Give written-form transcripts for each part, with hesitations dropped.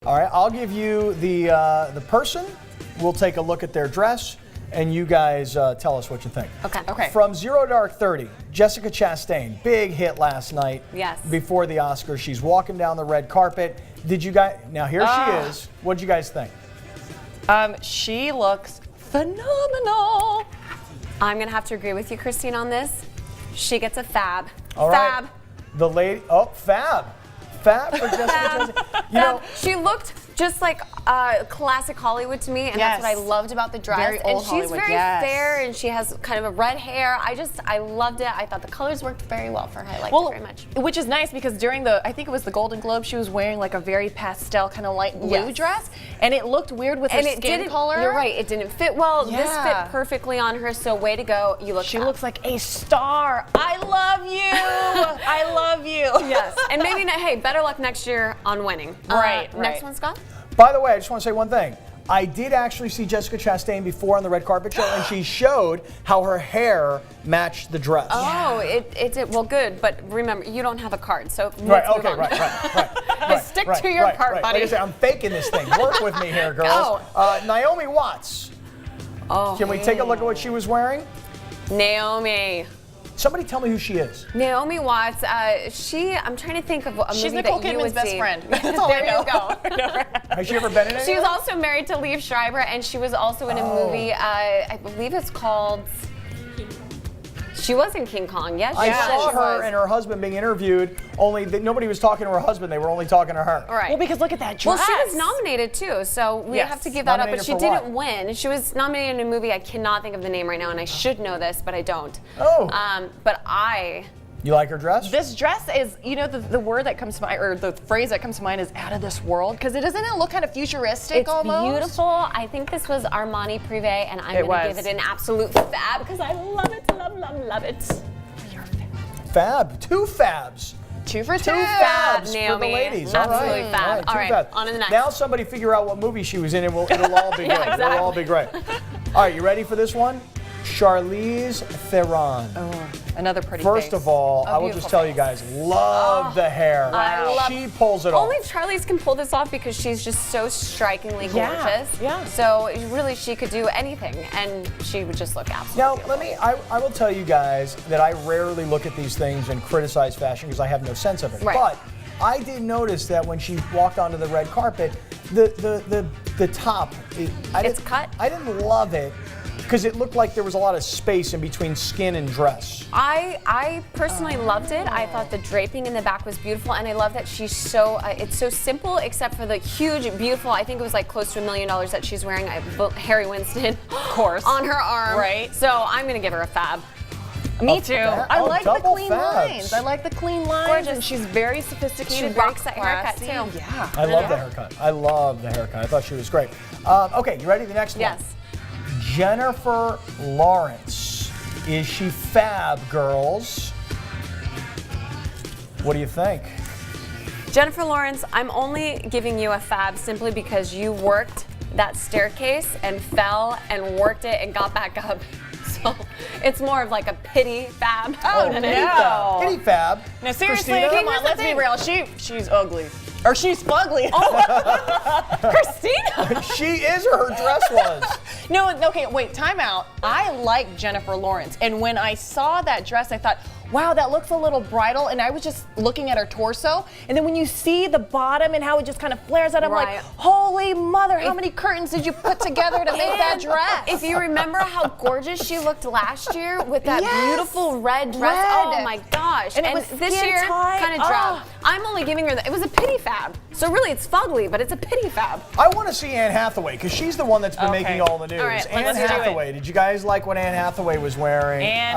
All right, I'll give you the person. We'll take a look at their dress, and you guys tell us what you think. Okay. From 0 to Dark 30, Jessica Chastain, big hit last night. Yes. Before the Oscars, she's walking down the red carpet. Did you guys? Now here she is. What did you guys think? She looks phenomenal. I'm gonna have to agree with you, Christine, on this. She gets a fab. All fab. right. The lady. Oh, fab. Fab for Jessica Chastain. You know, she looked just like classic Hollywood to me, and Yes. that's what I loved about the dress. Very and old she's Hollywood, very yes. fair, and she has kind of a red hair. I loved it. I thought the colors worked very well for her. I liked it very much. Which is nice because during I think it was the Golden Globe, she was wearing like a very pastel kind of light blue dress, and it looked weird with her skin color. You're right, it didn't fit well. Yeah. This fit perfectly on her, so way to go. You look She fab. looks like a star. I love you. I love you. Yes, and maybe, hey, better luck next year on winning. Right. Next one, Scott? by the way, I just want to say one thing. I did actually see Jessica Chastain before on the red carpet show, and she showed how her hair matched the dress. Oh, it did. Well, good. But remember, you don't have a card, so Right, let's move okay, on. right. Stick to your part, buddy. Like I said, I'm faking this thing. Work with me here, girls. Naomi Watts. Oh, Can we take a look at what she was wearing? Naomi. Somebody tell me who she is. Naomi Watts. I'm trying to think of a She's movie Nicole that you Kidman's would best see. friend. That's all There I know. you go. Has she ever been in it? She was also married to Liev Schreiber, and she was also in a movie. I believe it's called. She was in King Kong. Yes, I she saw her was. and her husband being interviewed, only that nobody was talking to her husband, they were only talking to her. All right. Well, because look at that Well, dress. she was nominated too, so we Yes. have to give that up. But Nominated she for didn't what? win. She was nominated in a movie. I cannot think of the name right now, and I should know this, but I don't. Oh. But I. You like her dress? This dress is, you know, the word that comes to mind, or the phrase that comes to mind is out of this world, because doesn't it look kind of futuristic It's almost? beautiful. I think this was Armani Privé, and I'm going to was. give it an absolute fab because I love it, love it. Fab. Two fabs. Two for Two two. fabs for Naomi. the ladies. Absolutely all right. fab. All All right, right, two fabs. on to the next. Now somebody figure out what movie she was in, and it'll all be good. Yeah, It'll all be great. All right, you ready for this one? Charlize Theron. Oh, another pretty First face. of all, I will beautiful just tell you guys, love the hair. She pulls it off. Only Charlize can pull this off because she's just so strikingly Yeah, gorgeous. yeah. So really, she could do anything, and she would just look absolutely Now, I will tell you guys that I rarely look at these things and criticize fashion because I have no sense of it. Right. But I did notice that when she walked onto the red carpet, the top, It's cut? I didn't love it because it looked like there was a lot of space in between skin and dress. I personally loved it. I thought the draping in the back was beautiful, and I love that she's so, it's so simple except for the huge, beautiful, I think it was like close to $1 million that she's wearing, Harry Winston, of course. on her arm. Right. So I'm going to give her a fab. Me too. I like the double clean fabs. lines. I like the clean lines. Gorgeous. And she's very sophisticated. She very rocks that haircut, classy. too. Yeah. I love the haircut. I love the haircut. I thought she was great. Okay, you ready? The next one. Yes. Jennifer Lawrence. Is she fab, girls? What do you think? Jennifer Lawrence, I'm only giving you a fab simply because you worked that staircase and fell and worked it and got back up. So it's more of like a pity fab. Oh, than no. Pity fab. No, seriously, Christina? come on, let's be real. She's ugly. Or she's fugly. Christina! She is, or her dress was. No, okay, wait, time out. I like Jennifer Lawrence, and when I saw that dress, I thought, wow, that looks a little bridal, and I was just looking at her torso, and then when you see the bottom and how it just kind of flares out, I'm like, holy mother, how many curtains did you put together to make that dress? If you remember how gorgeous she looked last year with that Yes. beautiful red dress, oh my gosh. And it was this skin year, tight. kind of drab. I'm only giving her, it was a pity fab. So really it's fugly, but it's a pity fab. I want to see Anne Hathaway because she's the one that's been Okay. making all the news. All right, Anne let's do it. Hathaway. Did you guys like what Anne Hathaway was wearing? Anne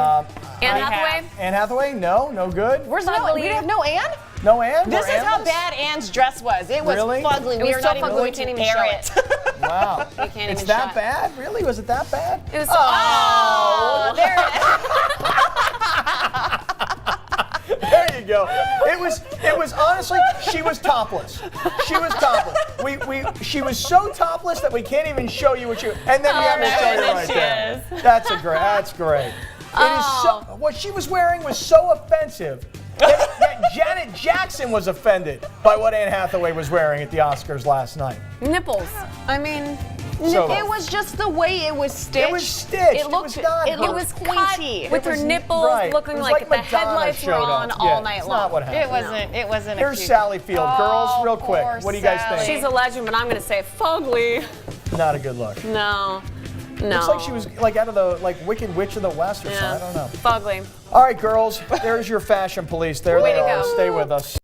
Hathaway? Anne Hathaway? No good. Where's Fugly. we have no Anne? No Anne? This We're is how Anneless? bad Anne's dress was. It was Really? fugly. It We was are so not even fugly, going we to can't even air show it. Wow. can't It's even that shut. bad? Really? Was it that bad? It was Oh, there it is. There you go. It was honestly, she was topless. She was topless. She was so topless that we can't even show you what you. And then we have to show you right there. That's great. It is so. What she was wearing was so offensive that Janet Jackson was offended by what Anne Hathaway was wearing at the Oscars last night. Nipples. I mean, So- It was just the way it was stitched. It was stitched. It looked. It was not it her. it was pointy. cut with her was- nipples right. looking It was like, the Madonna headlights were showed up. on Yeah, all night it's long. not what happened. It wasn't. It wasn't. Here's a cute. Sally Field. Girls, real quick, poor what do you guys Sally. think? She's a legend, but I'm going to say fugly. Not a good look. No. No. Looks like she was like out of the Wicked Witch of the West or something. I don't know. Fugly. All right, girls, there's your fashion police. There Way they to are. go. Stay with us.